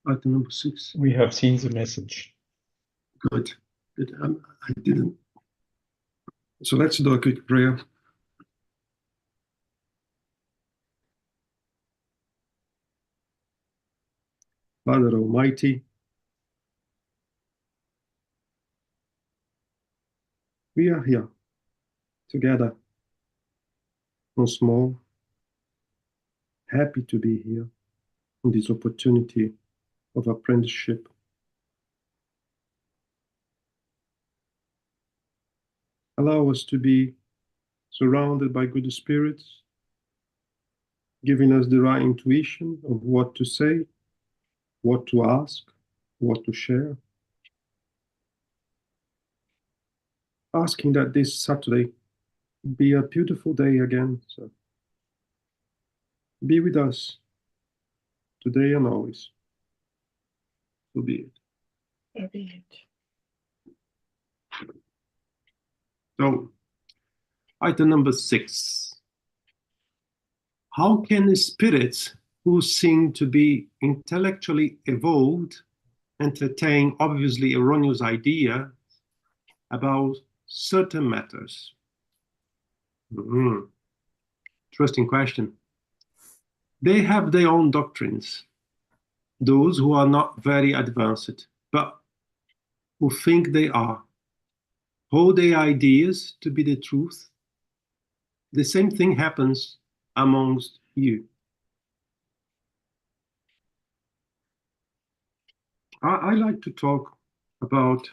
Item number 6. We have seen the message. Good. Good. I didn't. So let's do a quick prayer. Father Almighty, we are here together once more, happy to be here in this opportunity of apprenticeship. Allow us to be surrounded by good spirits, giving us the right intuition of what to say, what to ask, what to share. Asking that this Saturday be a beautiful day again, sir. Be with us today and always. So be it. So be it. So, item number 6. How can the spirits who seem to be intellectually evolved entertain obviously erroneous ideas about certain matters? Interesting question. They have their own doctrines, those who are not very advanced, but who think they are, hold their ideas to be the truth. The same thing happens amongst you. I like to talk about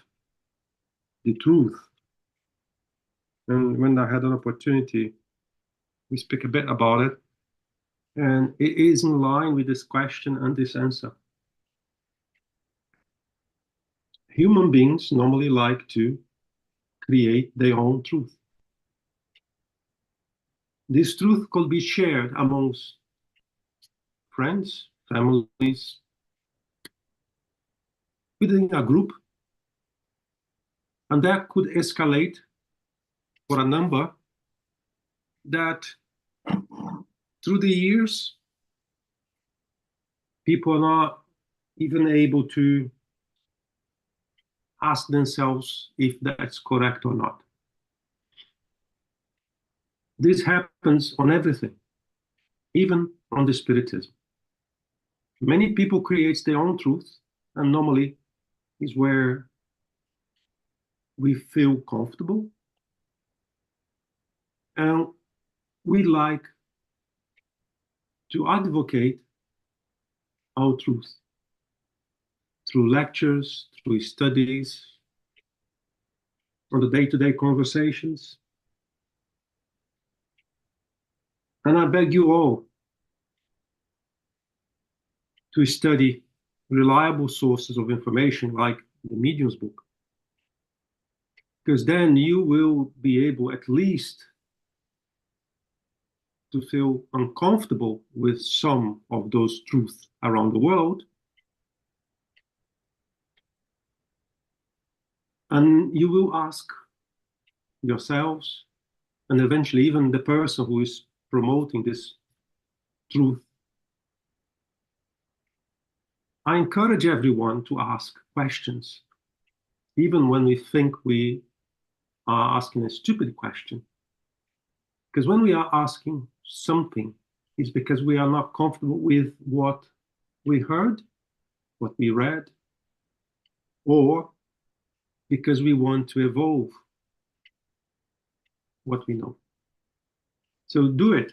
the truth. And when I had an opportunity, we speak a bit about it. And it is in line with this question and this answer. Human beings normally like to create their own truth. This truth could be shared amongst friends, families, within a group, and that could escalate for a number that through the years, people are not even able to ask themselves if that's correct or not. This happens on everything, even on the spiritism. Many people create their own truth, and normally is where we feel comfortable, and we like to advocate our truth through lectures, through studies, on the day-to-day conversations. And I beg you all to study reliable sources of information like the Medium's book, because then you will be able at least to feel uncomfortable with some of those truths around the world. And you will ask yourselves, and eventually even the person who is promoting this truth. I encourage everyone to ask questions, even when we think we are asking a stupid question. Because when we are asking something, it's because we are not comfortable with what we heard, what we read, or because we want to evolve what we know. So do it.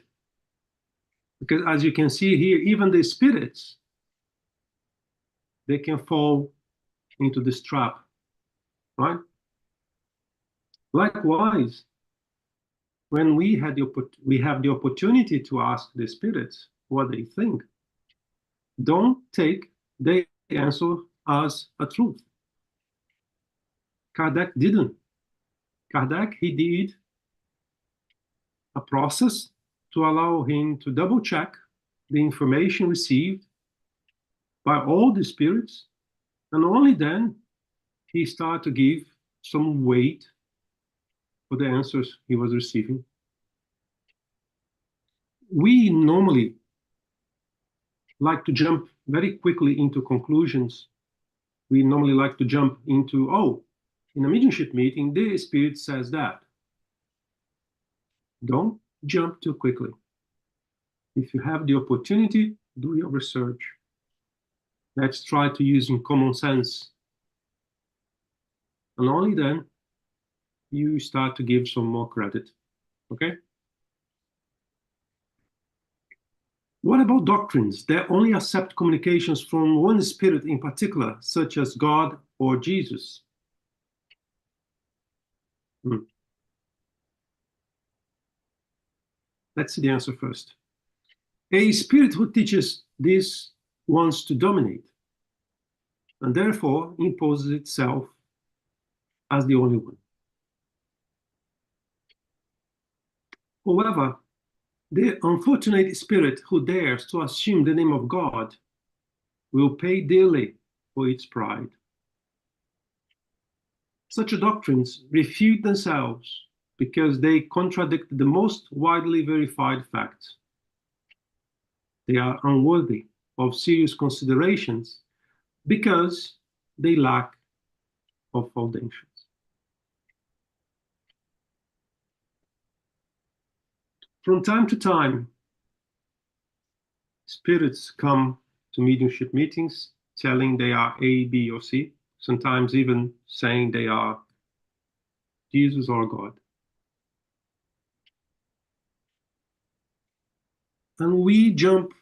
Because as you can see here, even the spirits, they can fall into this trap, right? Likewise, when we have the opportunity to ask the spirits what they think, don't take their answer as a truth. Kardec didn't. Kardec, he did a process to allow him to double check the information received by all the spirits, and only then he started to give some weight for the answers he was receiving. We normally like to jump very quickly into conclusions. We normally like to jump into, oh, in a mediumship meeting, the spirit says that. Don't jump too quickly. If you have the opportunity, do your research. Let's try to use common sense. And only then you start to give some more credit. Okay? What about doctrines that only accept communications from one spirit in particular, such as God or Jesus? Let's see the answer first. A spirit who teaches this wants to dominate, and therefore imposes itself as the only one. However, the unfortunate spirit who dares to assume the name of God will pay dearly for its pride. Such doctrines refute themselves because they contradict the most widely verified facts. They are unworthy of serious considerations because they lack of foundations. From time to time, spirits come to mediumship meetings telling they are A, B, or C, sometimes even saying they are Jesus or God. And we jump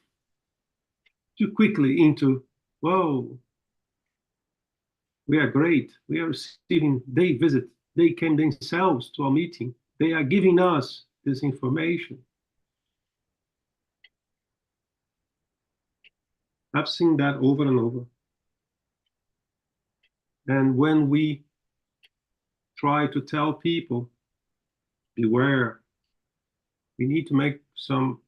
too quickly into, whoa, we are great. We are receiving, they came themselves to our meeting. They are giving us this information. I've seen that over and over. And when we try to tell people, beware, we need to make some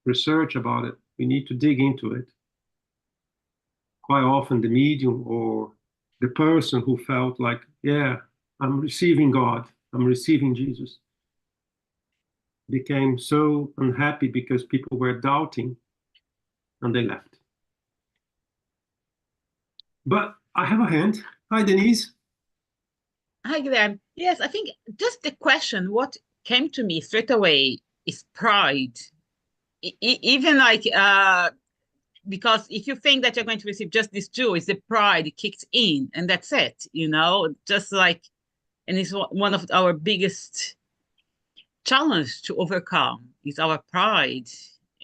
research about it. We need to dig into it. Quite often the medium or the person who felt like, yeah, I'm receiving God, I'm receiving Jesus, became so unhappy because people were doubting and they left. But I have a hand. Hi, Denise. Hi, Graham. Yes, I think just the question, what came to me straight away is pride. Even like, because if you think that you're going to receive just this joy, it's the pride kicked in, and that's it, just like, and it's one of our biggest challenge to overcome is our pride.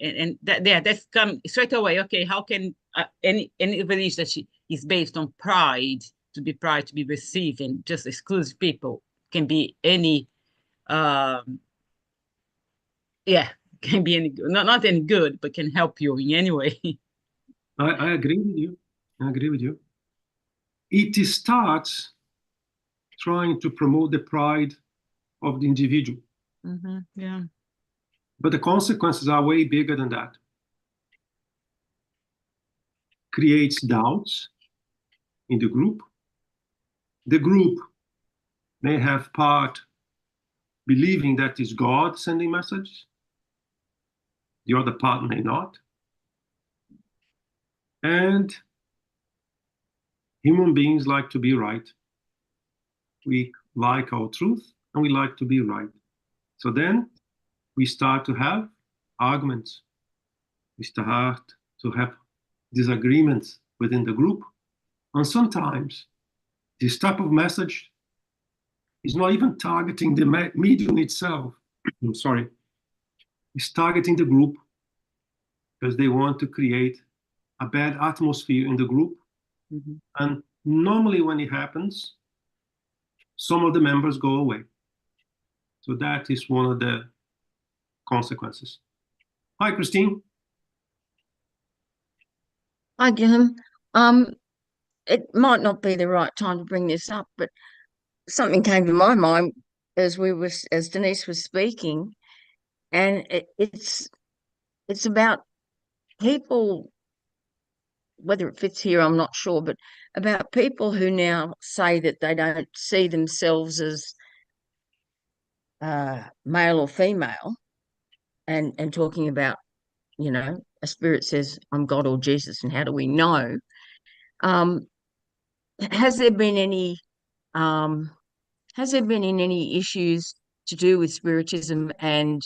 And that's come straight away. Okay, how can any religion that is based on pride to be receiving just exclusive people can be any can be any good, not any good, but can help you in any way. I agree with you. I agree with you. It starts trying to promote the pride of the individual. Yeah. But the consequences are way bigger than that. Creates doubts in the group. The group may have part believing that is God sending messages. The other part may not. And human beings like to be right. We like our truth and we like to be right. So then we start to have arguments. We start to have disagreements within the group. And sometimes this type of message is not even targeting the medium itself. I'm sorry. It's targeting the group because they want to create a bad atmosphere in the group. And normally when it happens, some of the members go away. So that is one of the consequences. Hi, Christine. Hi, Gilliam. It might not be the right time to bring this up, but something came to my mind as Denise was speaking, and it's about people, whether it fits here, I'm not sure, but about people who now say that they don't see themselves as male or female, and talking about, a spirit says, I'm God or Jesus, and how do we know? Has there been any any issues to do with spiritism and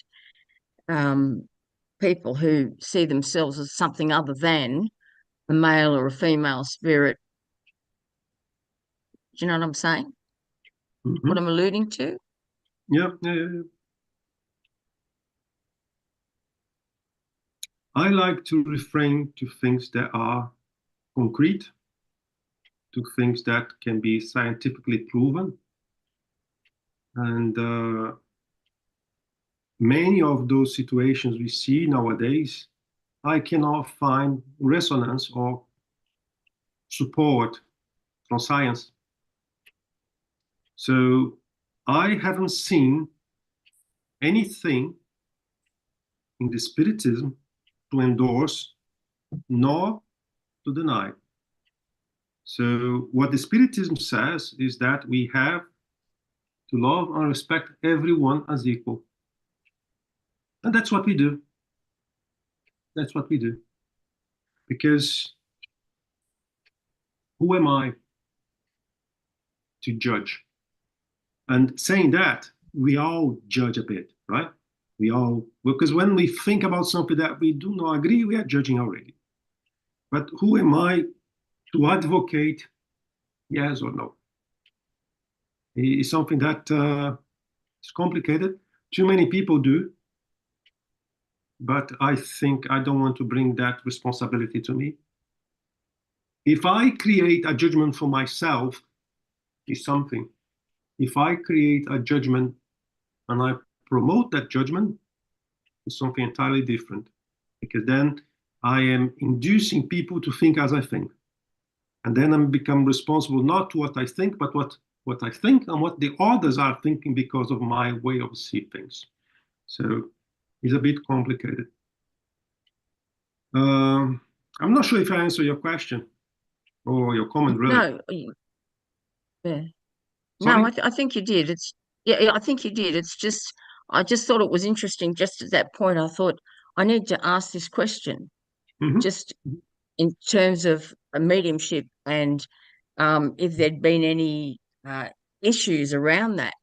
people who see themselves as something other than a male or a female spirit? Do you know what I'm saying? Mm-hmm. What I'm alluding to? Yeah. I like to refrain to things that are concrete, to things that can be scientifically proven. And many of those situations we see nowadays, I cannot find resonance or support from science. So I haven't seen anything in the Spiritism to endorse nor to deny. So what the Spiritism says is that we have to love and respect everyone as equal. And that's what we do. That's what we do. Because who am I to judge? And saying that, we all judge a bit, right? We all, because when we think about something that we do not agree, we are judging already. But who am I to advocate yes or no? It's something that is complicated. Too many people do. But I think I don't want to bring that responsibility to me. If I create a judgment for myself, it's something. If I create a judgment and I promote that judgment, it's something entirely different. Because then I am inducing people to think as I think. And then I become responsible not to what I think, but what I think and what the others are thinking because of my way of seeing things. So it's a bit complicated. I'm not sure if I answer your question or your comment, really. No, yeah. Sorry? No, I think you did. Yeah, I think you did. It's just, I just thought it was interesting. Just at that point, I thought I need to ask this question, Mhm. just in terms of a mediumship, and if there'd been any issues around that,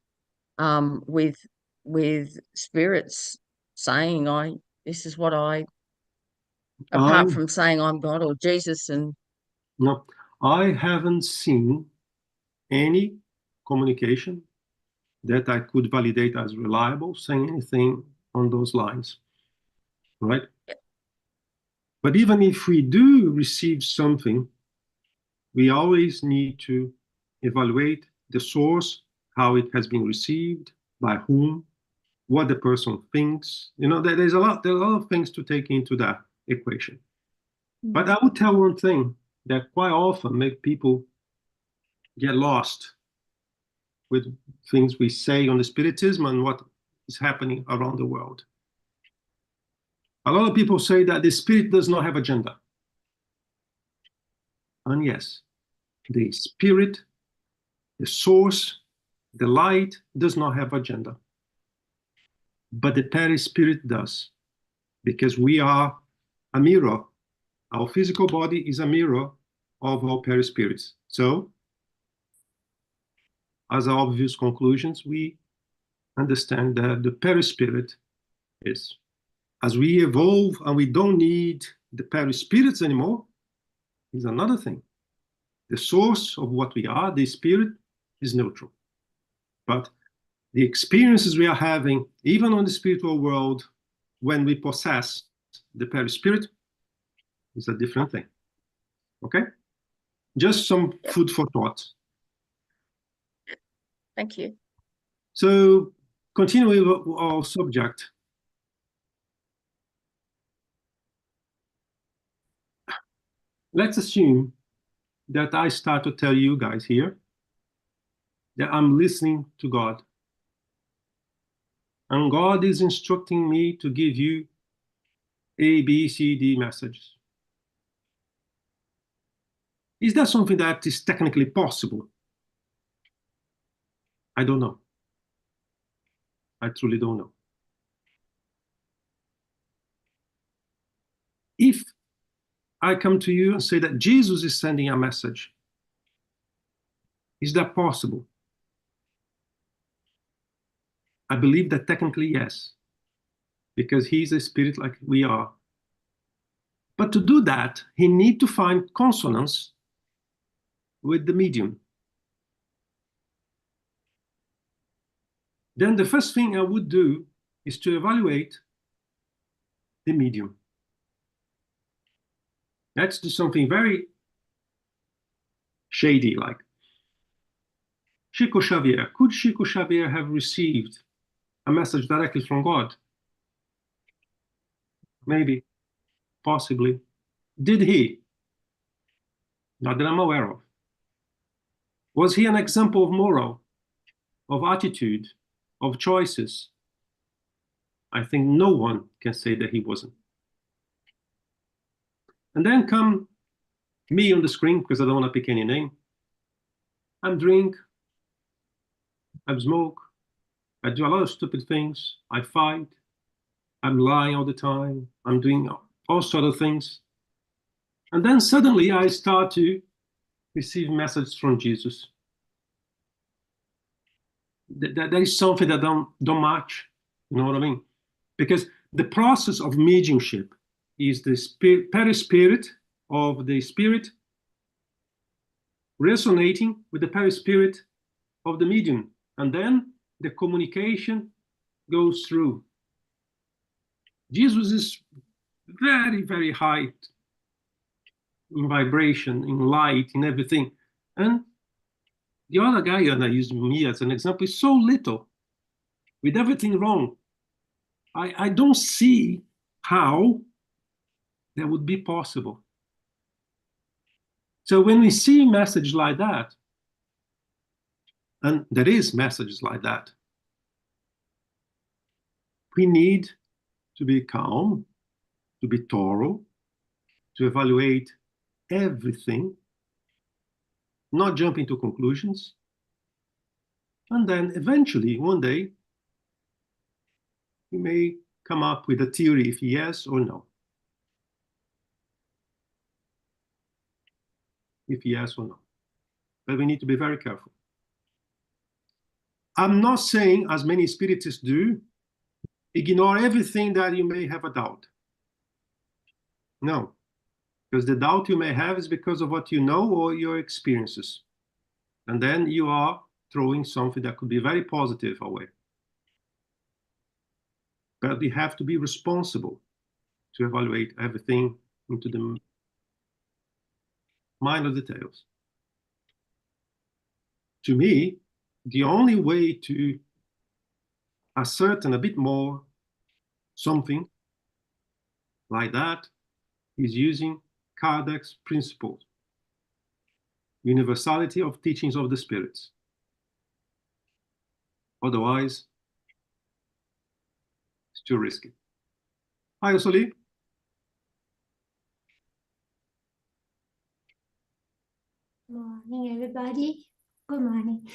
with spirits saying, this is what I apart from saying I'm God or Jesus, and no, I haven't seen any communication that I could validate as reliable saying anything on those lines, right? But even if we do receive something, we always need to evaluate the source, how it has been received, by whom, what the person thinks. You know, there's a lot of things to take into that equation. But I would tell one thing that quite often make people get lost with things we say on the spiritism and what is happening around the world. A lot of people say that the spirit does not have agenda. And yes, the spirit, the source, the light does not have agenda. But the perispirit does, because we are a mirror. Our physical body is a mirror of our perispirits. So, as obvious conclusions, we understand that the perispirit is. As we evolve and we don't need the perispirits anymore, is another thing. The source of what we are, the spirit, is neutral. But the experiences we are having, even on the spiritual world, when we possess the perispirit, is a different thing. Okay? Just some food for thought. thank you. So, continuing with our subject, let's assume that I start to tell you guys here that I'm listening to God. And God is instructing me to give you A, B, C, D messages. Is that something that is technically possible? I don't know. I truly don't know. I come to you and say that Jesus is sending a message. Is that possible? I believe that technically, yes, because he's a spirit like we are. But to do that, he needs to find consonance with the medium. Then the first thing I would do is to evaluate the medium. Let's do something very shady, like Chico Xavier. Could Chico Xavier have received a message directly from God? Maybe, possibly. Did he? Not that I'm aware of. Was he an example of moral, of attitude, of choices? I think no one can say that he wasn't. And then come me on the screen, because I don't want to pick any name. I drink, I smoke, I do a lot of stupid things, I fight, I'm lying all the time, I'm doing all sort of things. And then suddenly I start to receive messages from Jesus. That is something that don't match, you know what I mean? Because the process of mediumship is the perispirit of the spirit resonating with the perispirit of the medium, and then the communication goes through. Jesus is very, very high in vibration, in light, in everything. And the other guy, and I use me as an example, is so little, with everything wrong. I don't see how that would be possible. So when we see messages like that, and there is messages like that, we need to be calm, to be thorough, to evaluate everything, not jump into conclusions, and then eventually, one day, we may come up with a theory if yes or no. If yes or no. But we need to be very careful. I'm not saying, as many spiritists do, ignore everything that you may have a doubt. No, because the doubt you may have is because of what you know or your experiences. And then you are throwing something that could be very positive away. But we have to be responsible to evaluate everything into the minor details. To me, the only way to ascertain a bit more something like that is using Kardec's principles, universality of teachings of the spirits. Otherwise, it's too risky. Hi, Osoli. Morning, everybody. Good morning.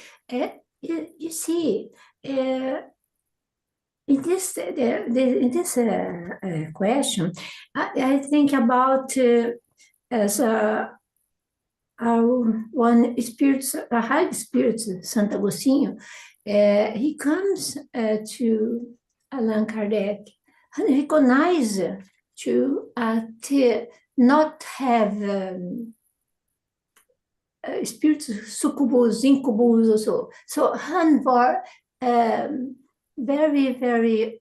You see, in this question, I think about as one spirit, a high spirit, Santo Agostinho. He comes to Allan Kardec and recognize to not have spirits, succubus, incubus, also. So Han var very, very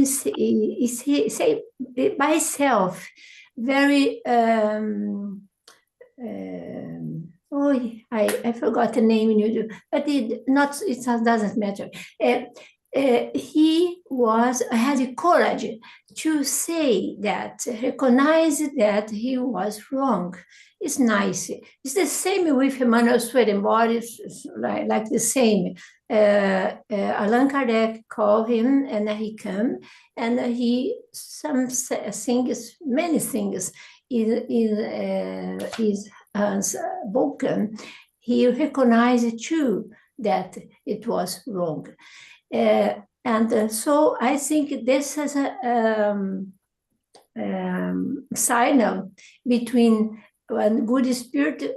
say by itself very I forgot the name, but it doesn't matter. He had the courage to say that, recognize that he was wrong. It's nice. It's the same with Emmanuel Swedenborg. It's like the same. Allan Kardec called him, and he came, and he many things in his book. He recognized too that it was wrong. And so I think this is a signal between one good spirit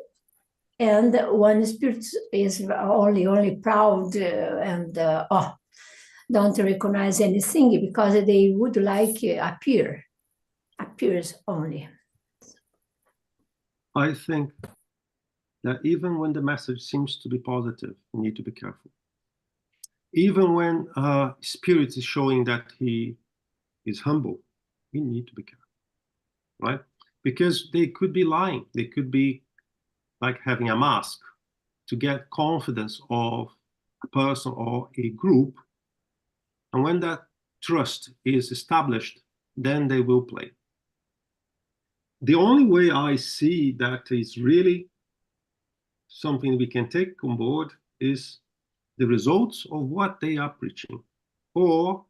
and one spirit is only proud and don't recognize anything because they would like appears only. I think that even when the message seems to be positive, you need to be careful. Even when spirit is showing that he is humble, we need to be careful, right? Because they could be lying. They could be like having a mask to get confidence of a person or a group. And when that trust is established, then they will play. The only way I see that is really something we can take on board is the results of what they are preaching or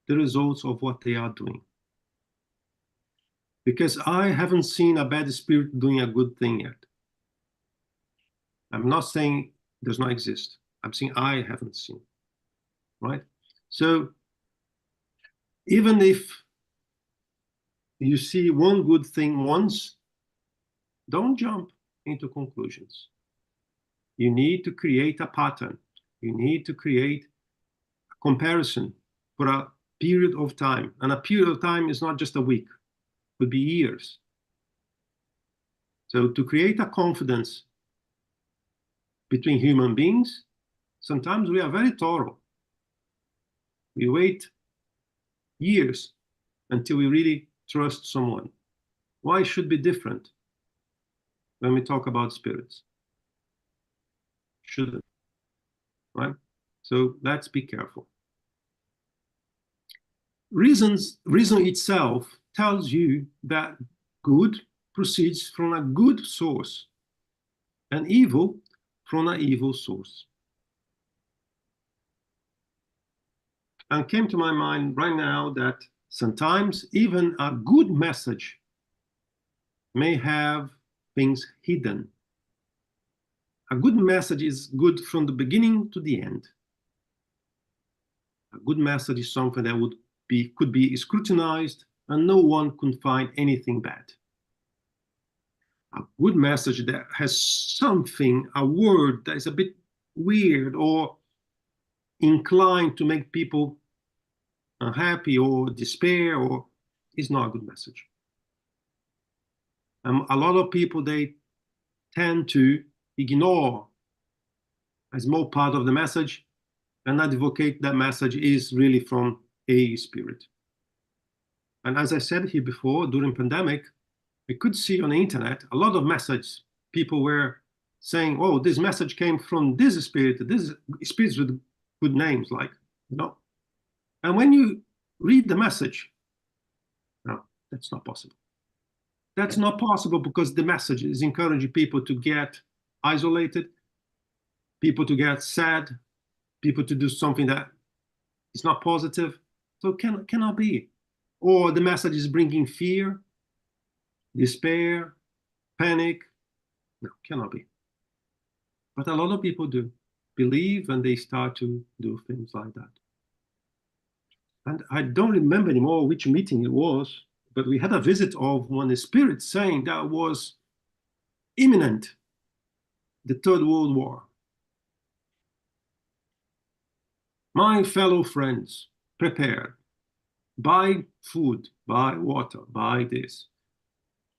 the results of what they are doing. Because I haven't seen a bad spirit doing a good thing yet. I'm not saying it does not exist. I'm saying I haven't seen, right? So even if you see one good thing once, don't jump into conclusions. You need to create a pattern. You need to create a comparison for a period of time. And a period of time is not just a week, it could be years. So to create a confidence between human beings, sometimes we are very thorough. We wait years until we really trust someone. Why should be different when we talk about spirits? Shouldn't, right? So let's be careful. Reason itself tells you that good proceeds from a good source and evil from an evil source. And came to my mind right now that sometimes even a good message may have things hidden. A good message is good from the beginning to the end. A good message is something that could be scrutinized and no one could find anything bad. A good message that has something, a word that is a bit weird or inclined to make people unhappy or despair or is not a good message. A lot of people, they tend to ignore a small part of the message and advocate that message is really from a spirit. And as I said here before, during pandemic, we could see on the internet a lot of messages. People were saying, oh, this message came from this spirit, this spirits with good names, like, you know. And when you read the message, no, that's not possible. That's not possible because the message is encouraging people to get isolated, people to get sad, people to do something that is not positive. So cannot be. Or the message is bringing fear, despair, panic. No, cannot be. But a lot of people do believe and they start to do things like that. And I don't remember anymore which meeting it was, but we had a visit of one spirit saying that was imminent, the Third World War. My fellow friends, prepare. Buy food, buy water, buy this.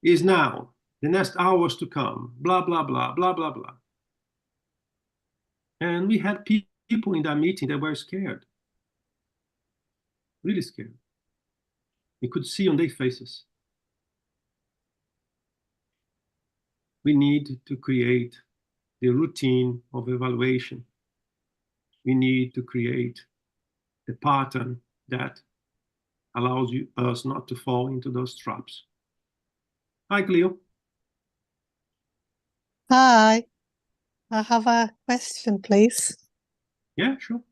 Is now, the next hours to come, blah, blah, blah, blah, blah, blah. And we had people in that meeting that were scared, really scared. You could see on their faces. We need to create the routine of evaluation. We need to create the pattern that allows us not to fall into those traps. Hi, Cleo. Hi, I have a question, please. Yeah, sure.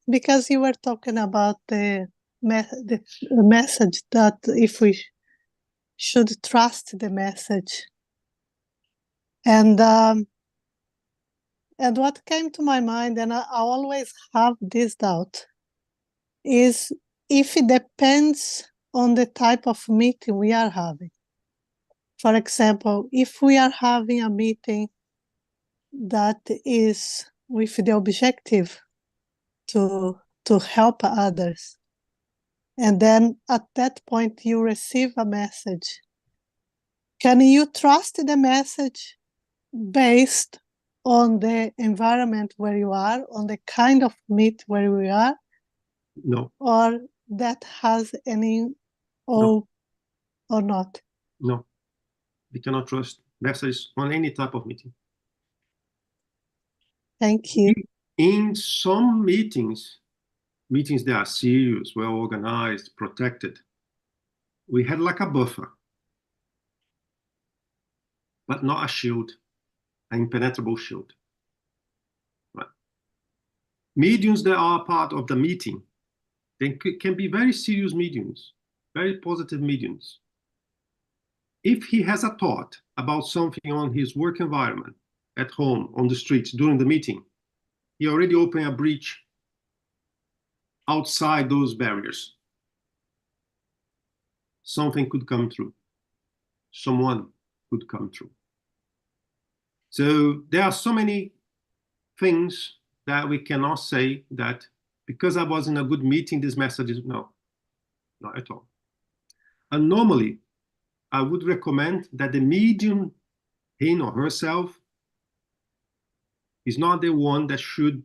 Because you were talking about the message that if we should trust the message. And And what came to my mind, and I always have this doubt, is if it depends on the type of meeting we are having. For example, if we are having a meeting that is with the objective to help others, and then at that point you receive a message, can you trust the message based on the environment where you are, on the kind of meet where we are? No, Or that has any, or not? no. We cannot trust messages on any type of meeting. Thank you. In some meetings that are serious, well organized, protected, we had like a buffer, but not a shield, an impenetrable shield. Right? Mediums that are part of the meeting, they can be very serious mediums, very positive mediums. If he has a thought about something on his work environment, at home, on the streets, during the meeting, he already opened a breach outside those barriers. Something could come through. Someone could come through. So there are so many things that we cannot say that because I was in a good meeting, this message is no, not at all. And normally, I would recommend that the medium, him or herself, is not the one that should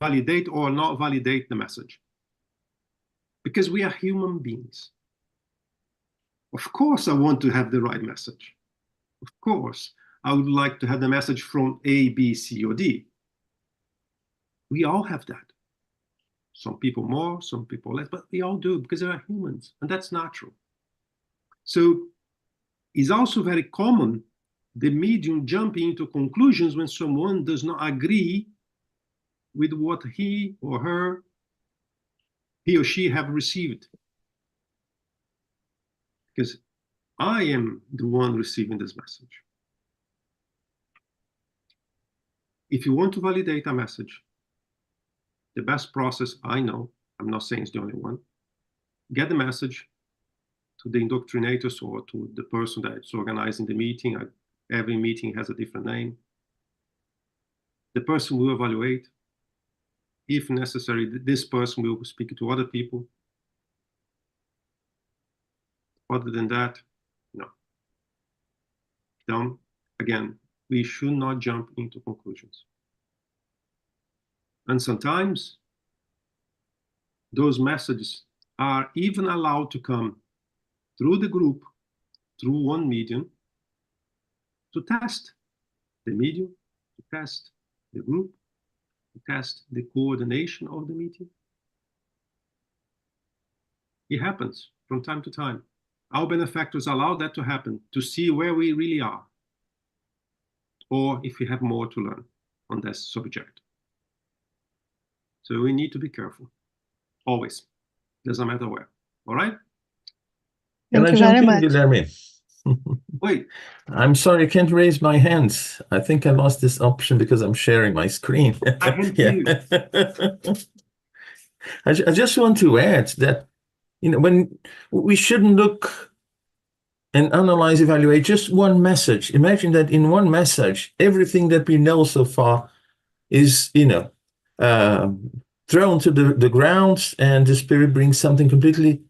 validate or not validate the message. Because we are human beings. Of course, I want to have the right message. Of course, I would like to have the message from A, B, C, or D. We all have that. Some people more, some people less, but we all do because they are humans, and that's natural. So it's also very common the medium jumping into conclusions when someone does not agree with what he or she have received. Because I am the one receiving this message. If you want to validate a message, the best process I know, I'm not saying it's the only one, get the message to the indoctrinators or to the person that's organizing the meeting. Every meeting has a different name. The person will evaluate. If necessary, this person will speak to other people. Other than that, no. Then, again, we should not jump into conclusions. And sometimes those messages are even allowed to come through the group, through one medium, to test the medium, to test the group, to test the coordination of the meeting. It happens from time to time. Our benefactors allow that to happen to see where we really are, or if we have more to learn on this subject. So we need to be careful, always. Doesn't matter where. All right? Thank Can I you jump very in, much. Guilherme? Wait, I'm sorry, I can't raise my hands. I think I lost this option because I'm sharing my screen. I can see you. I just want to add that, when we shouldn't look and analyze, evaluate just one message. Imagine that in one message, everything that we know so far is, thrown to the ground, and the Spirit brings something completely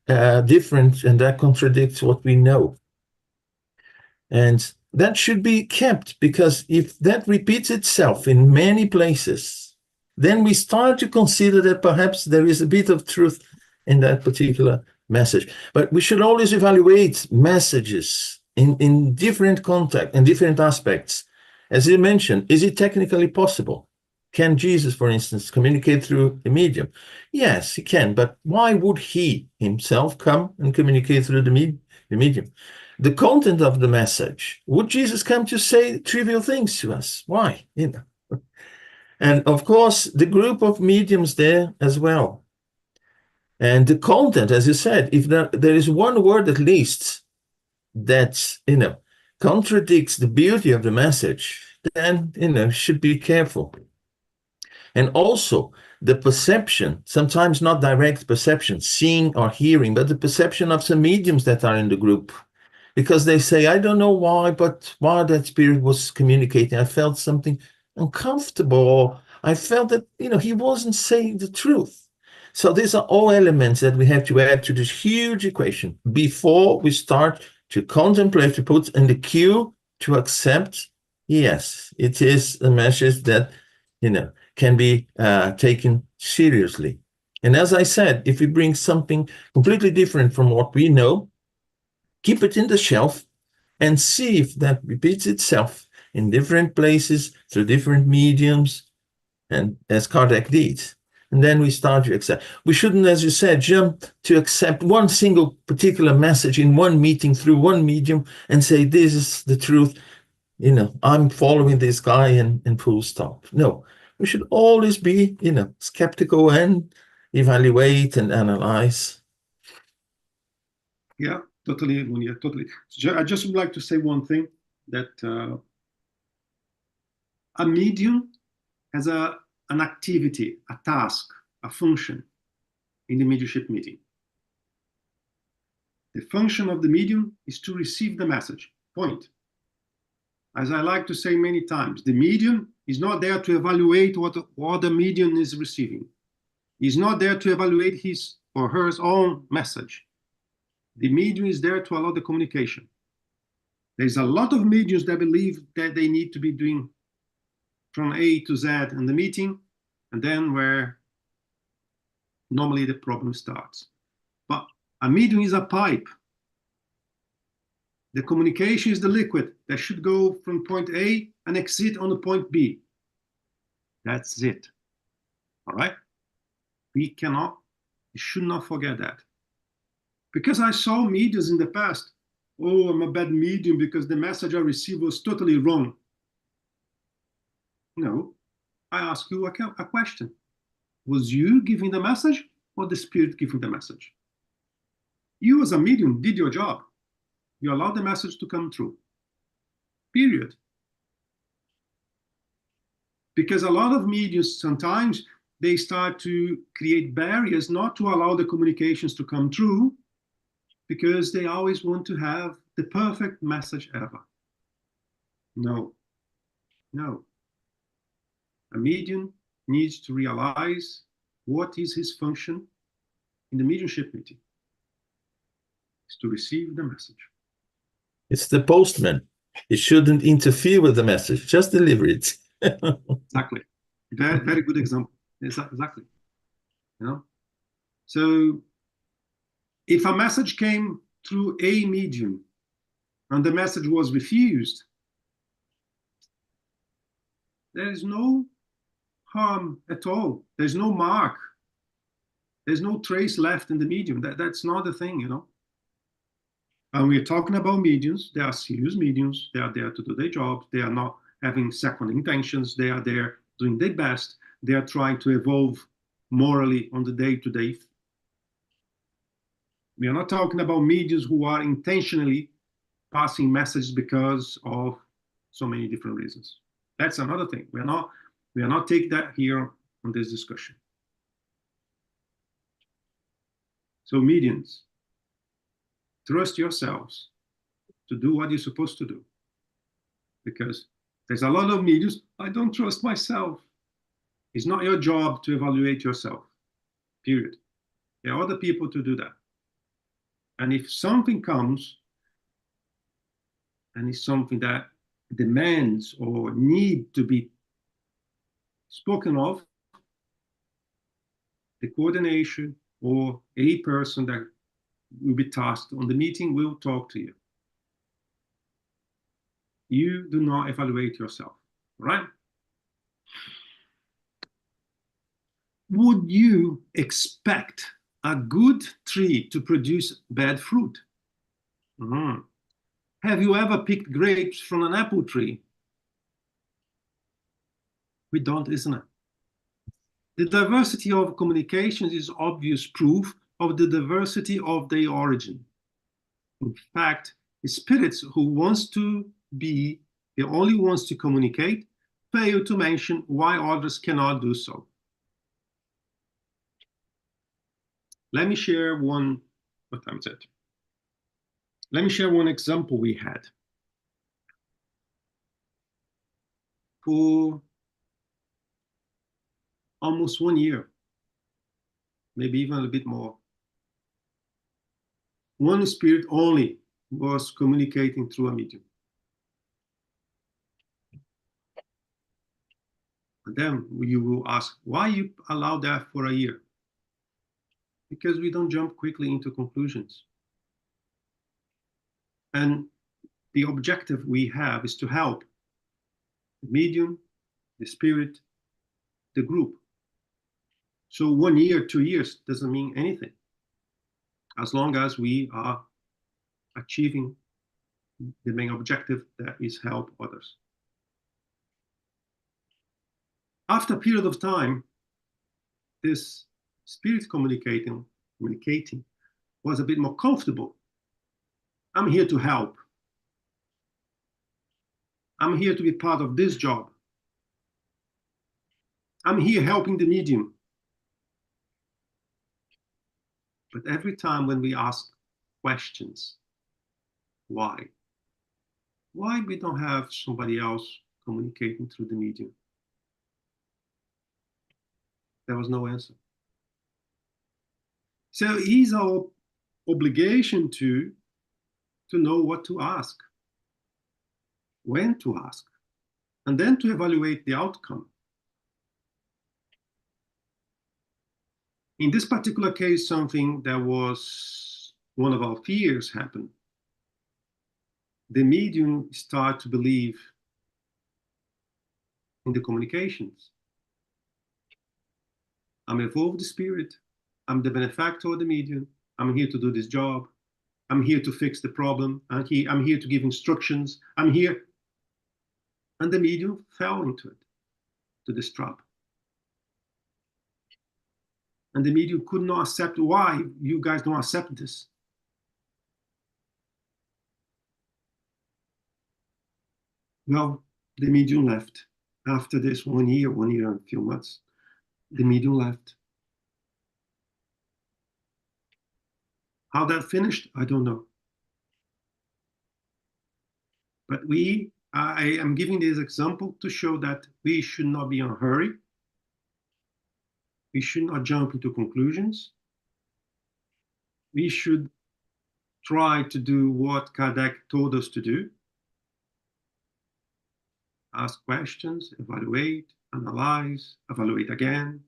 different, and that contradicts what we know. And that should be kept, because if that repeats itself in many places, then we start to consider that perhaps there is a bit of truth in that particular message. But we should always evaluate messages in different context and different aspects. As you mentioned, is it technically possible? Can Jesus, for instance, communicate through a medium? Yes, he can, but why would he himself come and communicate through the medium? The content of the message, would Jesus come to say trivial things to us? Why? And of course, the group of mediums there as well. And the content, as you said, if there is one word at least that, contradicts the beauty of the message, then, should be careful. And also the perception, sometimes not direct perception, seeing or hearing, but the perception of some mediums that are in the group. Because they say, I don't know why, but while that spirit was communicating, I felt something uncomfortable. Or I felt that, he wasn't saying the truth. So these are all elements that we have to add to this huge equation before we start to contemplate, to put in the queue to accept, yes, it is a message that, can be taken seriously. And as I said, if we bring something completely different from what we know, keep it in the shelf and see if that repeats itself in different places through different mediums, and as Kardec did. And then we start to accept. We shouldn't, as you said, jump to accept one single particular message in one meeting through one medium and say, this is the truth. I'm following this guy and full stop. No, we should always be, skeptical and evaluate and analyze. Yeah, totally, Munia, totally. I just would like to say one thing, that a medium has an activity, a task, a function in the mediumship meeting. The function of the medium is to receive the message, point. As I like to say many times, the medium is not there to evaluate what the medium is receiving. He's not there to evaluate his or her own message. The medium is there to allow the communication. There's a lot of mediums that believe that they need to be doing from A to Z in the meeting, and then where normally the problem starts. But a medium is a pipe. The communication is the liquid that should go from point A and exit on the point B. That's it. All right? We should not forget that. Because I saw mediums in the past, oh, I'm a bad medium because the message I received was totally wrong. No, I ask you a question. Was you giving the message or the spirit giving the message? You as a medium did your job. You allowed the message to come through. Period. Because a lot of mediums, sometimes they start to create barriers not to allow the communications to come through, because they always want to have the perfect message ever. No. A medium needs to realize what is his function in the mediumship meeting. It's to receive the message. It's the postman. It shouldn't interfere with the message, just deliver it. Exactly. Very, very good example. Exactly. So if a message came through a medium and the message was refused, there is no harm at all. There's no mark. There's no trace left in the medium. That's not the thing, And we're talking about mediums. They are serious mediums. They are there to do their job. They are not having second intentions. They are there doing their best. They are trying to evolve morally on the day-to-day. We are not talking about mediums who are intentionally passing messages because of so many different reasons. That's another thing. We are not taking that here on this discussion. So mediums, trust yourselves to do what you're supposed to do. Because there's a lot of mediums, I don't trust myself. It's not your job to evaluate yourself, period. There are other people to do that. And if something comes, and it's something that demands or need to be spoken of, the coordination or a person that will be tasked on the meeting will talk to you. You do not evaluate yourself, right? Would you expect a good tree to produce bad fruit? Have you ever picked grapes from an apple tree? We don't, isn't it? The diversity of communications is obvious proof of the diversity of their origin. In fact, spirits who wants to be the only ones to communicate, fail to mention why others cannot do so. Let me share one, what time is it? Let me share one example we had. For almost 1 year, maybe even a bit more, one spirit only was communicating through a medium. And then you will ask, why you allow that for a year? Because we don't jump quickly into conclusions. And the objective we have is to help the medium, the spirit, the group. So 1 year, 2 years doesn't mean anything, as long as we are achieving the main objective, that is help others. After a period of time, this spirit communicating was a bit more comfortable. I'm here to help. I'm here to be part of this job. I'm here helping the medium. But every time when we ask questions, why? Why we don't have somebody else communicating through the medium? There was no answer. So it is our obligation to know what to ask, when to ask, and then to evaluate the outcome. In this particular case, something that was one of our fears happened. The medium started to believe in the communications. I'm evolved spirit. I'm the benefactor of the medium. I'm here to do this job. I'm here to fix the problem. I'm here to give instructions. I'm here. And the medium fell into it, to this trap. And the medium could not accept. Why you guys don't accept this? Well, the medium left. After this 1 year and a few months, the medium left. How that finished, I don't know. But I am giving this example to show that we should not be in a hurry. We should not jump into conclusions. We should try to do what Kardec told us to do. Ask questions, evaluate, analyze, evaluate again.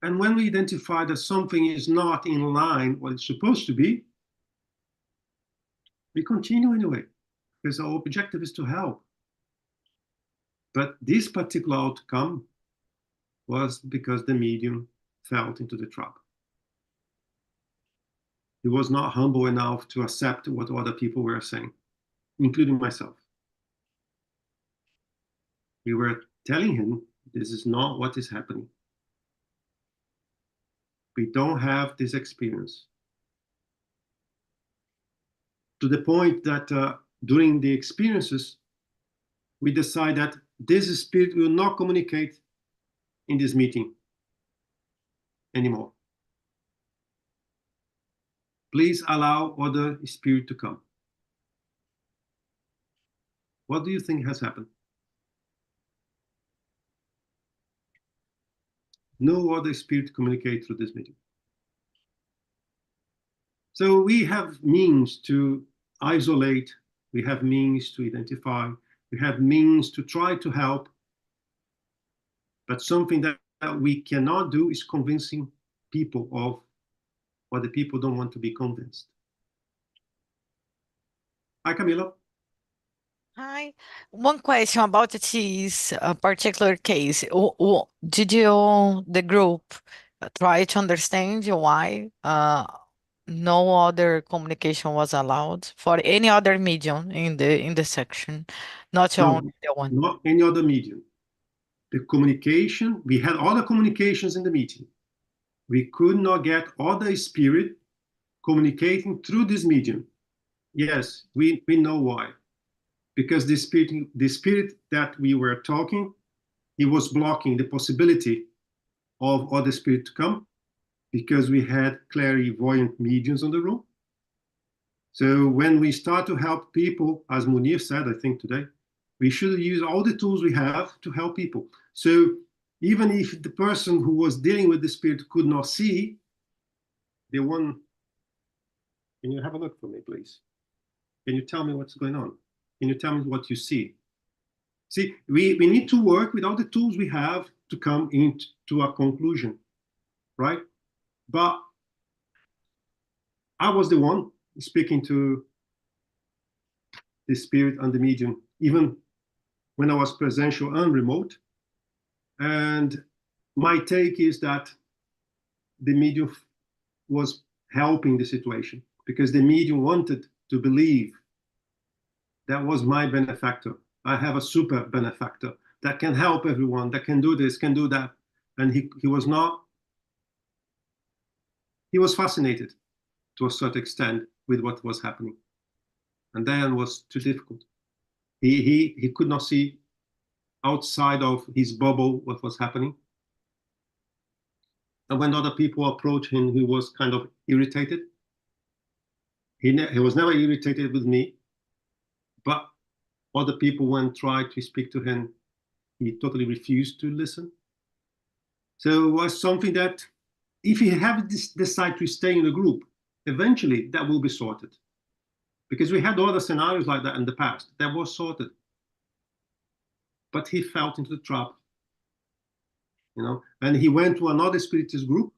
And when we identify that something is not in line what it's supposed to be, we continue anyway, because our objective is to help. But this particular outcome was because the medium fell into the trap. He was not humble enough to accept what other people were saying, including myself. We were telling him, this is not what is happening. We don't have this experience. To the point that during the experiences, we decide that this spirit will not communicate in this meeting anymore. Please allow other spirit to come. What do you think has happened? No other spirit communicate through this meeting. So we have means to isolate, we have means to identify, we have means to try to help, but something that we cannot do is convincing people of what the people don't want to be convinced. Hi, Camila. Hi. One question about this particular case. Did the group try to understand why no other communication was allowed for any other medium in the section, not No, only the one? not any other medium. The communication, we had other communications in the meeting. We could not get other spirit communicating through this medium. Yes, we know why. because the spirit that we were talking, he was blocking the possibility of other spirit to come, because we had clairvoyant mediums on the room. So when we start to help people, as Munir said, I think today, we should use all the tools we have to help people. So even if the person who was dealing with the spirit could not see, the one, can you have a look for me, please? Can you tell me what's going on? Can you tell me what you see? See, we need to work with all the tools we have to come into a conclusion, right? But I was the one speaking to the spirit and the medium, even when I was presential and remote. And my take is that the medium was helping the situation, because the medium wanted to believe that was my benefactor. I have a super benefactor that can help everyone, that can do this, can do that. And he was not, he was fascinated to a certain extent with what was happening. And then was too difficult. He could not see outside of his bubble what was happening. And when other people approached him, he was kind of irritated. He was never irritated with me, but other people, when tried to speak to him, he totally refused to listen. So it was something that, if he had decided to stay in the group, eventually that will be sorted. Because we had other scenarios like that in the past, that was sorted. But he fell into the trap, you know, and he went to another spiritist group.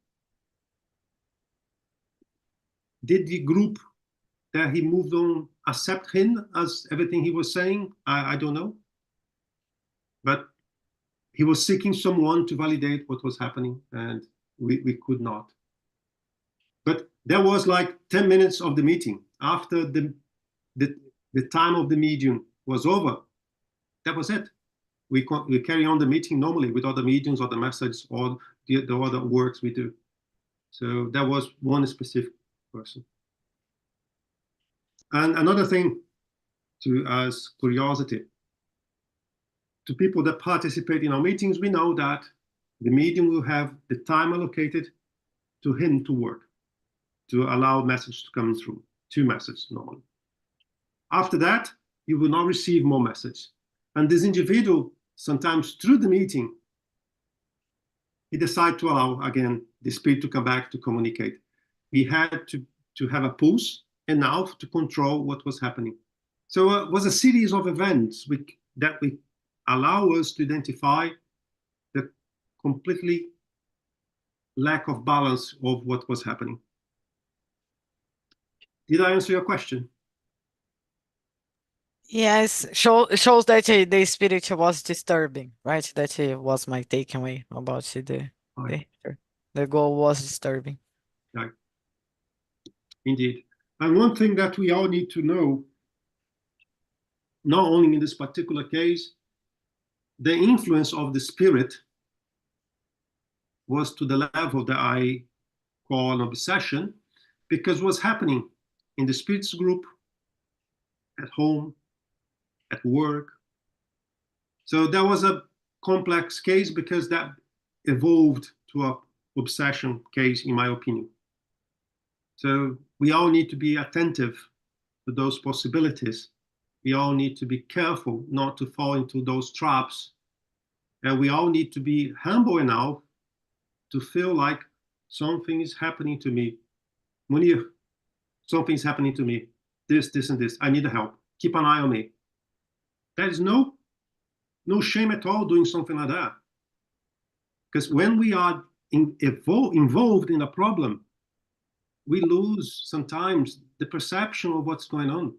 Did the group that he moved on accept him as everything he was saying? I don't know. But he was seeking someone to validate what was happening, and we could not. But there was like 10 minutes of the meeting. After the time of the medium was over, that was it. We carry on the meeting normally with other mediums, other messages, or the other works we do. So that was one specific person. And another thing, as curiosity, to people that participate in our meetings, we know that the medium will have the time allocated to him to work, to allow messages to come through, 2 messages normally. After that, you will not receive more messages. And this individual, sometimes through the meeting, he decided to allow, again, the spirit to come back to communicate. We had to have a pulse enough to control what was happening. So it was a series of events that we allow us to identify the completely lack of balance of what was happening. Did I answer your question? Yes, shows that the spirit was disturbing, right? That was my takeaway about the goal was disturbing. Right. Indeed. And one thing that we all need to know, not only in this particular case, the influence of the spirit was to the level that I call an obsession, because what's happening in the spirits group, at home, at work. So that was a complex case, because that evolved to an obsession case, in my opinion. So we all need to be attentive to those possibilities. We all need to be careful not to fall into those traps. And we all need to be humble enough to feel like something is happening to me. Munir, something's happening to me. This, and this. I need help. Keep an eye on me. There is no shame at all doing something like that. Because when we are involved in a problem, we lose sometimes the perception of what's going on.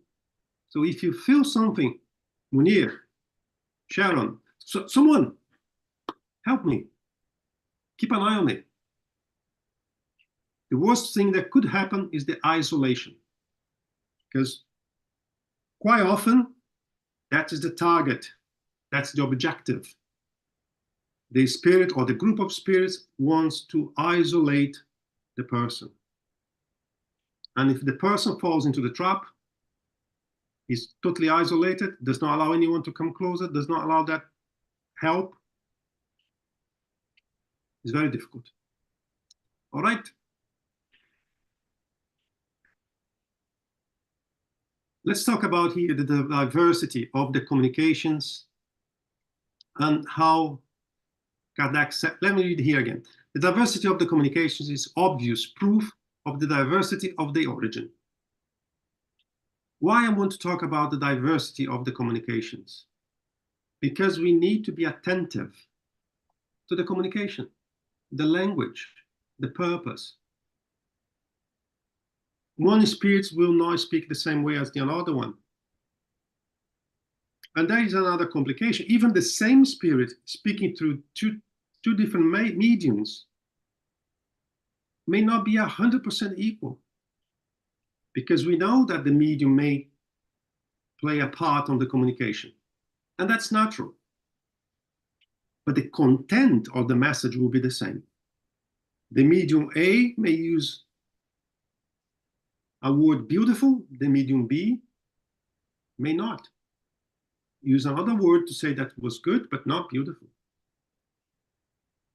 So if you feel something, Munir, Sharon, someone, help me. Keep an eye on me. The worst thing that could happen is the isolation. Because quite often, that is the target. That's the objective. The spirit or the group of spirits wants to isolate the person. And if the person falls into the trap, is totally isolated, does not allow anyone to come closer, does not allow that help, it's very difficult. All right. Let's talk about here the diversity of the communications and how Kardec said, let me read here again. The diversity of the communications is obvious proof of the diversity of the origin. Why I want to talk about the diversity of the communications? Because we need to be attentive to the communication, the language, the purpose. One spirit will not speak the same way as the other one. And there is another complication. Even the same spirit speaking through two different mediums may not be 100% equal, because we know that the medium may play a part on the communication, and that's natural. But the content of the message will be the same. The medium A may use a word beautiful, the medium B may not. Use another word to say that was good, but not beautiful.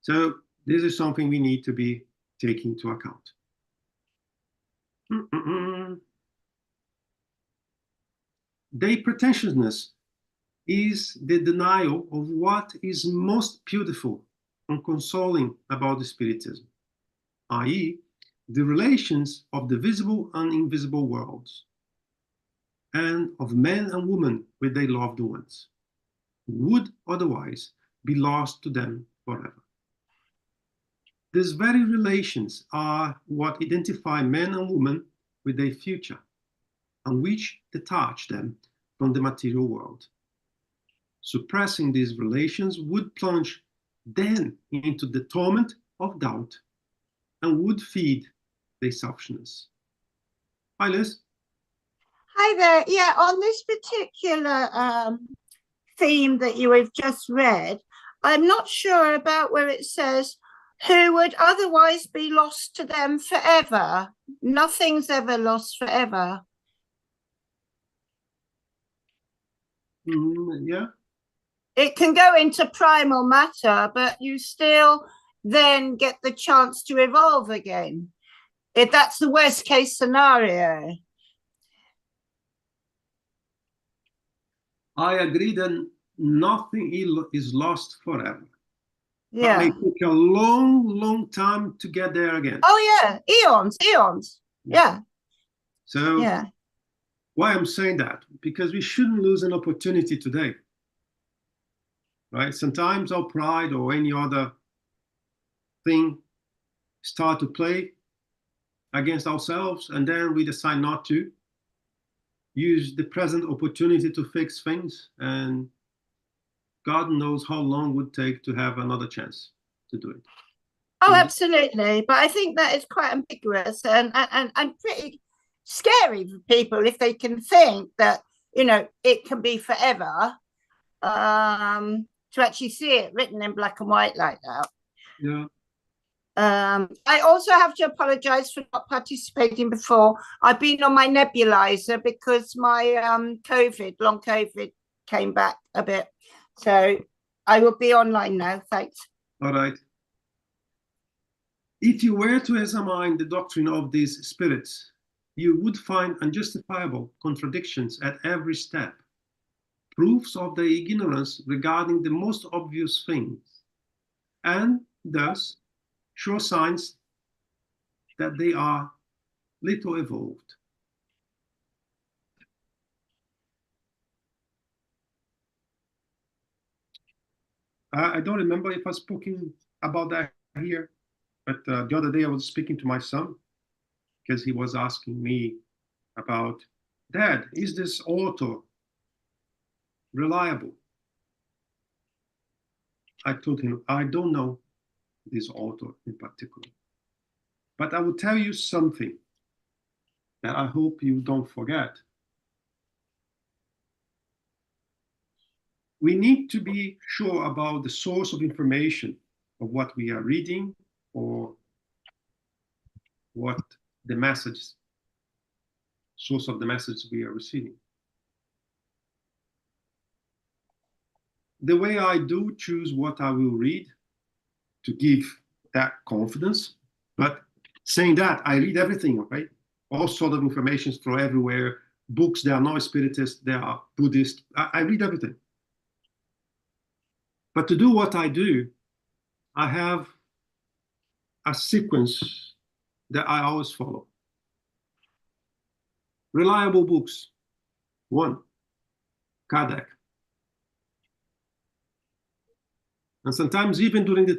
So this is something we need to be taking into account. Their pretentiousness is the denial of what is most beautiful and consoling about the Spiritism, i.e., the relations of the visible and invisible worlds, and of men and women with their loved ones, who would otherwise be lost to them forever. These very relations are what identify men and women with their future, and which detach them from the material world. Suppressing these relations would plunge them into the torment of doubt and would feed their selfishness. Hi, Liz. Hi there. Yeah, on this particular theme that you have just read, I'm not sure about where it says who would otherwise be lost to them forever. Nothing's ever lost forever. Yeah. It can go into primal matter, but you still then get the chance to evolve again. If that's the worst case scenario. I agree that nothing is lost forever. Yeah. It may take a long, long time to get there again. Oh yeah, eons. Yeah. So yeah. Why I'm saying that? Because we shouldn't lose an opportunity today. Right? Sometimes our pride or any other thing start to play against ourselves, and then we decide not to use the present opportunity to fix things, and God knows how long it would take to have another chance to do it. Oh, absolutely. But I think that is quite ambiguous and pretty scary for people if they can think that, you know, it can be forever, to actually see it written in black and white like that. Yeah. I also have to apologize for not participating before. I've been on my nebulizer because my long COVID came back a bit. So I will be online now. Thanks. All right. If you were to examine the doctrine of these spirits, you would find unjustifiable contradictions at every step, proofs of their ignorance regarding the most obvious things, and thus sure signs that they are little evolved. I don't remember if I've spoken about that here, but the other day I was speaking to my son because he was asking me about, Dad, is this author reliable? I told him, I don't know this author in particular, but I will tell you something that I hope you don't forget. We need to be sure about the source of information of what we are reading or what the message, source of the message we are receiving. the way I do choose what I will read to give that confidence. But saying that, I read everything, okay? All sort of information from everywhere. Books, they are not Spiritist, they are Buddhist. I read everything. But to do what I do, I have a sequence that I always follow. Reliable books. 1, Kardec. And sometimes even during the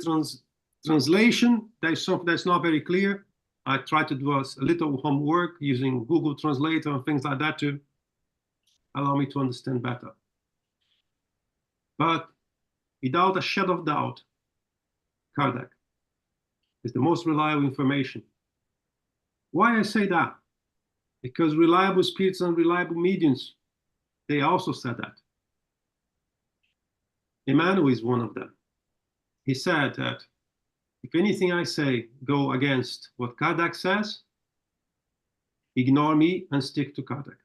translation, there's something that's not very clear. I try to do a little homework using Google Translator and things like that to allow me to understand better. But without a shadow of doubt, Kardec is the most reliable information. Why I say that? Because reliable spirits and reliable mediums, they also said that. Emmanuel is one of them. He said that if anything I say go against what Kardec says, ignore me and stick to Kardec.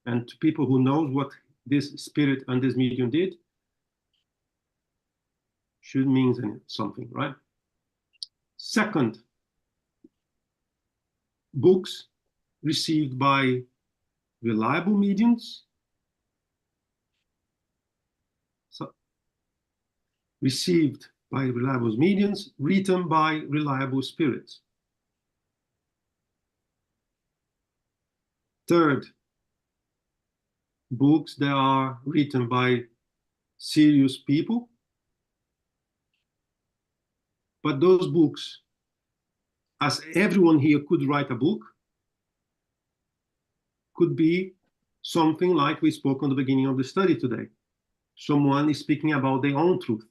And to people who know what this spirit and this medium did, should mean something, right? Second, books received by reliable mediums, received by reliable mediums, written by reliable spirits. Third, books that are written by serious people, but those books, as everyone here could write a book, could be something like we spoke on the beginning of the study today. Someone is speaking about their own truth.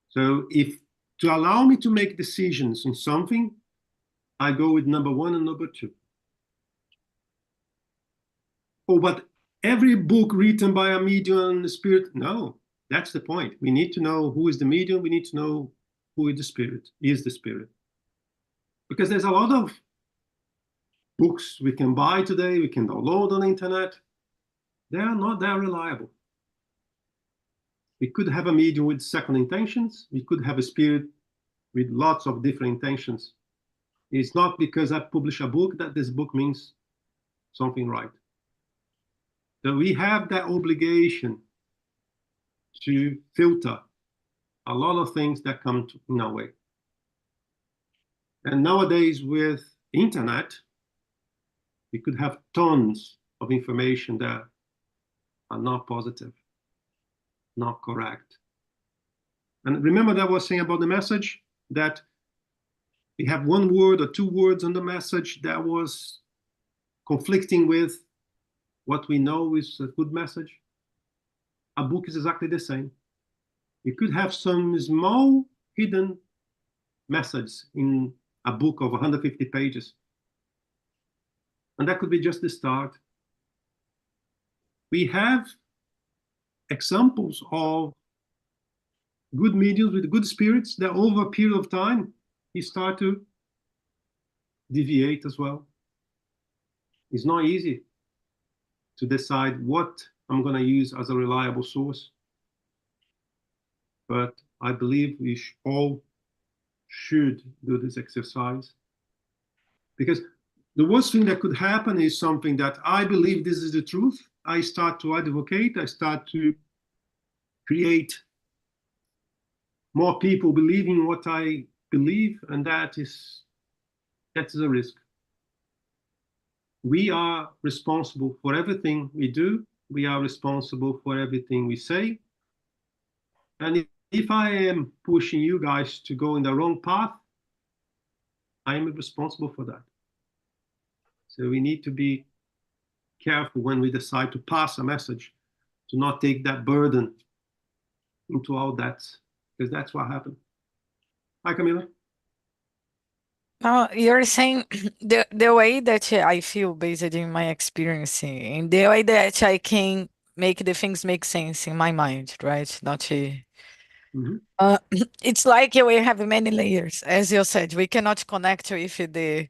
So if to allow me to make decisions on something, I go with number 1 and number 2. Oh, but every book written by a medium and the spirit, no, that's the point. We need to know who is the medium. We need to know who is the spirit. Because there's a lot of books we can buy today, we can download on the internet. They are not that reliable. We could have a medium with second intentions. We could have a spirit with lots of different intentions. It's not because I publish a book that this book means something right. So we have that obligation to filter a lot of things that come in our way. And nowadays with internet, we could have tons of information that are not positive, not correct. And remember that I was saying about the message, that we have 1 word or 2 words on the message that was conflicting with what we know is a good message. A book is exactly the same. You could have some small hidden message in a book of 150 pages. And that could be just the start. We have examples of good mediums with good spirits that over a period of time, you start to deviate as well. It's not easy to decide what I'm going to use as a reliable source. But I believe we all should do this exercise. Because the worst thing that could happen is something that I believe this is the truth. I start to advocate, I start to create more people believing what I believe, and that's a risk. We are responsible for everything we do. We are responsible for everything we say. And if I am pushing you guys to go in the wrong path, I am responsible for that. So we need to be careful when we decide to pass a message, to not take that burden into all that, because that's what happened. Hi, Camila. You're saying the way that I feel based in my experience, and the way that I can make the things make sense in my mind, right? Not to. It's like we have many layers, as you said. We cannot connect with the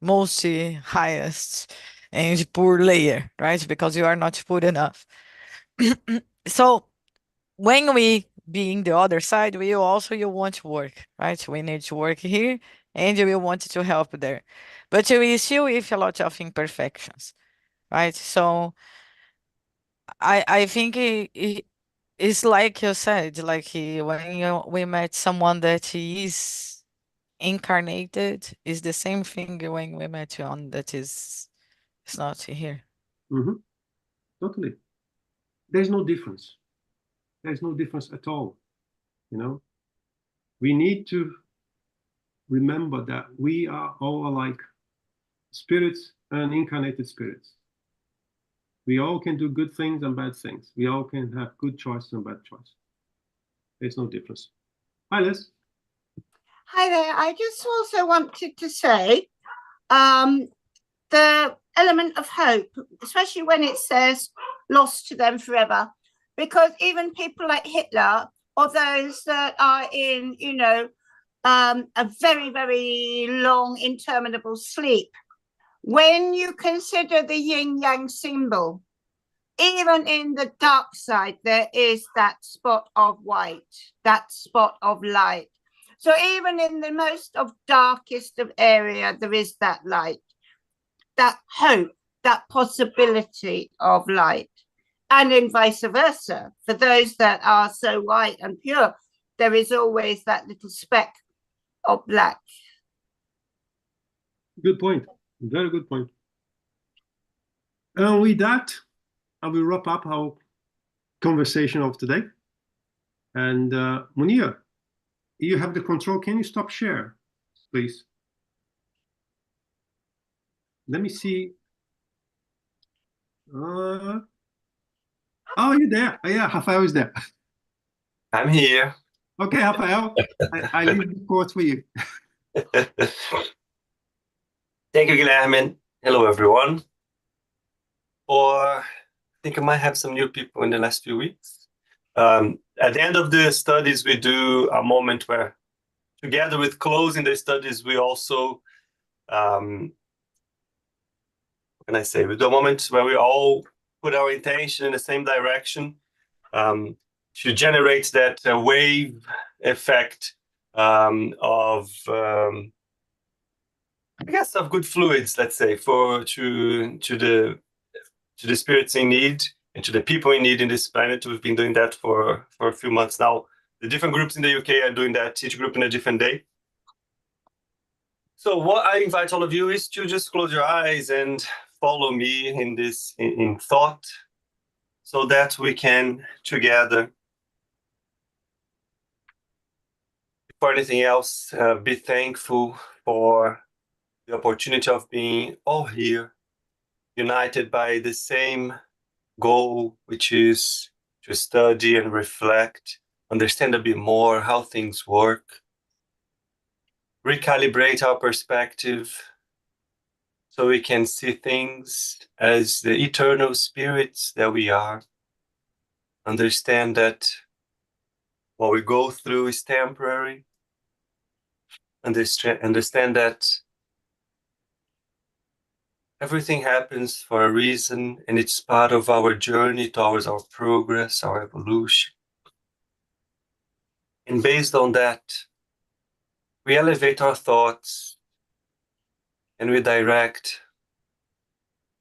most highest and poor layer, right? Because you are not poor enough. So when we being the other side, we also you want to work, right? We need to work here, and we want to help there, but we still with a lot of imperfections, right? So I think it's like you said, like when we met someone that is incarnated, is the same thing when we met one that is not here. Mm-hmm. Totally. There's no difference. There's no difference at all. You know, we need to remember that we are all alike, spirits and incarnated spirits. We all can do good things and bad things. We all can have good choices and bad choices. There's no difference. Hi, Liz. Hi there. I just also wanted to say the element of hope, especially when it says lost to them forever, because even people like Hitler or those that are in, a very, very long, interminable sleep, when you consider the yin yang symbol, even in the dark side, there is that spot of white, that spot of light. So even in the most of darkest of area, there is that light, that hope, that possibility of light. And in vice versa, for those that are so white and pure, there is always that little speck of black. Good point. Very good point. And with that, I will wrap up our conversation of today. And Munir, you have the control. Can you stop share, please? Let me see. Oh, you're there. Oh, yeah, Rafael is there. I'm here. Okay, Rafael, I leave the court for you. Thank you, Guilherme. Hello, everyone. I think I might have some new people in the last few weeks. At the end of the studies, we do a moment where, together with closing the studies, we also, we do a moment where we all put our intention in the same direction to generate that wave effect of good fluids, let's say, to the spirits in need and to the people in need in this planet. We've been doing that for a few months now. The different groups in the UK are doing that, each group in a different day. So what I invite all of you is to just close your eyes and follow me in this in thought, so that we can together, before anything else, be thankful for the opportunity of being all here, united by the same goal, which is to study and reflect, understand a bit more how things work, recalibrate our perspective so we can see things as the eternal spirits that we are, understand that what we go through is temporary, understand that everything happens for a reason, and it's part of our journey towards our progress, our evolution. And based on that, we elevate our thoughts and we direct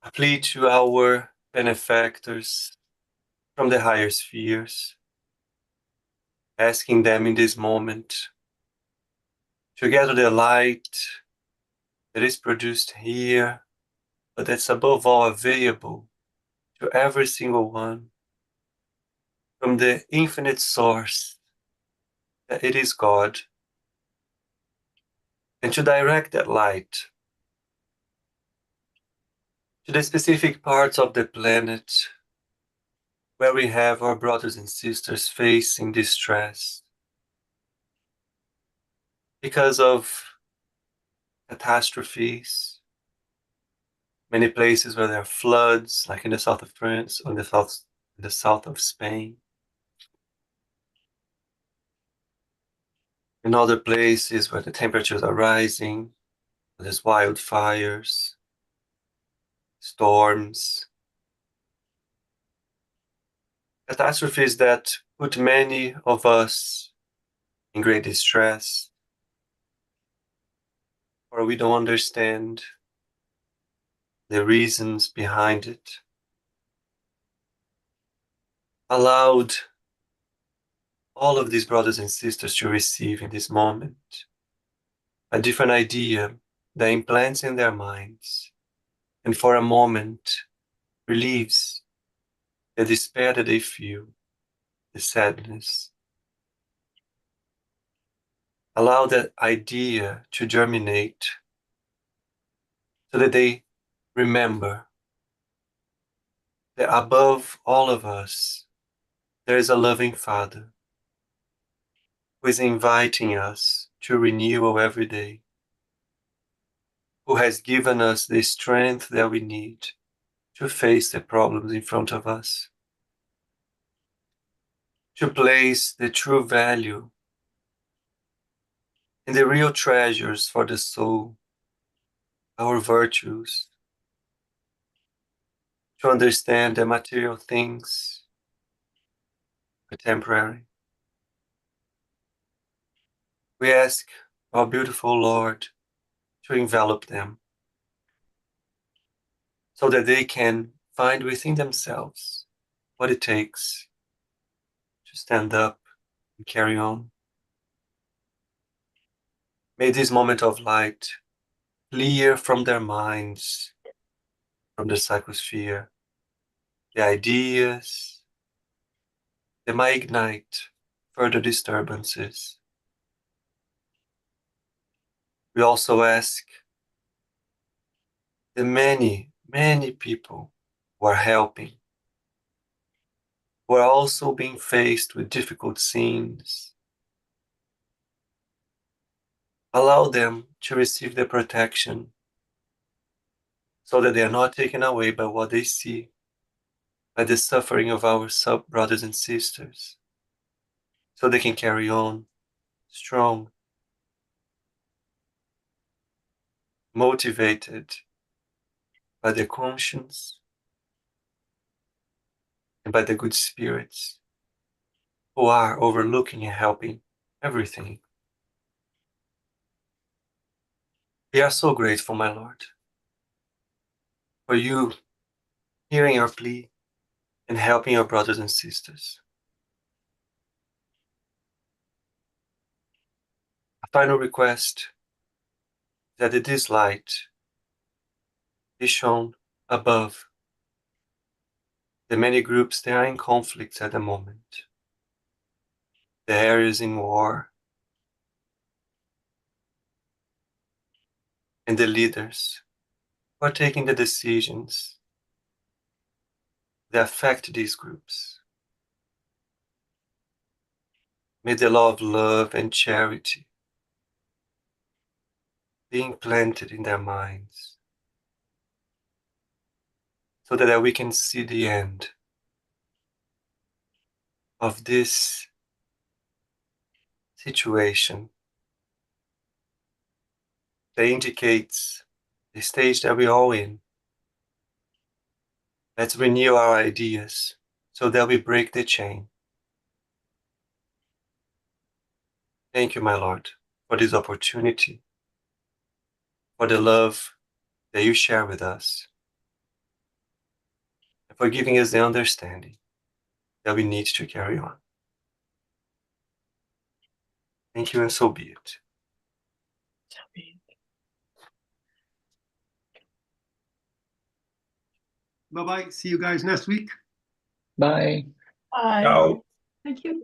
a plea to our benefactors from the higher spheres, asking them in this moment to gather the light that is produced here, but that's above all available to every single one from the infinite source that it is God, and to direct that light to the specific parts of the planet where we have our brothers and sisters facing distress because of catastrophes. Many places where there are floods, like in the south of France or in the south of Spain. In other places where the temperatures are rising, there's wildfires, storms. catastrophes that put many of us in great distress, or we don't understand the reasons behind it, allowed all of these brothers and sisters to receive in this moment a different idea that implants in their minds, and for a moment relieves the despair that they feel, the sadness. Allow that idea to germinate so that they remember that above all of us, there is a loving Father who is inviting us to renewal every day, who has given us the strength that we need to face the problems in front of us, to place the true value in the real treasures for the soul, our virtues, to understand that material things are temporary. We ask our beautiful Lord to envelop them so that they can find within themselves what it takes to stand up and carry on. May this moment of light clear from their minds, from the psychosphere, the ideas that might ignite further disturbances. We also ask the many, many people who are helping, who are also being faced with difficult scenes. Allow them to receive the protection so that they are not taken away by what they see, by the suffering of our brothers and sisters, so they can carry on strong, motivated by the conscience and by the good spirits who are overlooking and helping everything. We are so grateful, my Lord, for you hearing our plea and helping our brothers and sisters. A final request that this light is shown above the many groups that are in conflict at the moment, the areas in war, and the leaders who are taking the decisions that affect these groups. May the law of love and charity be implanted in their minds so that we can see the end of this situation that indicates the stage that we're all in. Let's renew our ideas so that we break the chain. Thank you, my Lord, for this opportunity, for the love that you share with us, and for giving us the understanding that we need to carry on. Thank you, and so be it. Bye-bye. See you guys next week. Bye. Bye. Ciao. Thank you.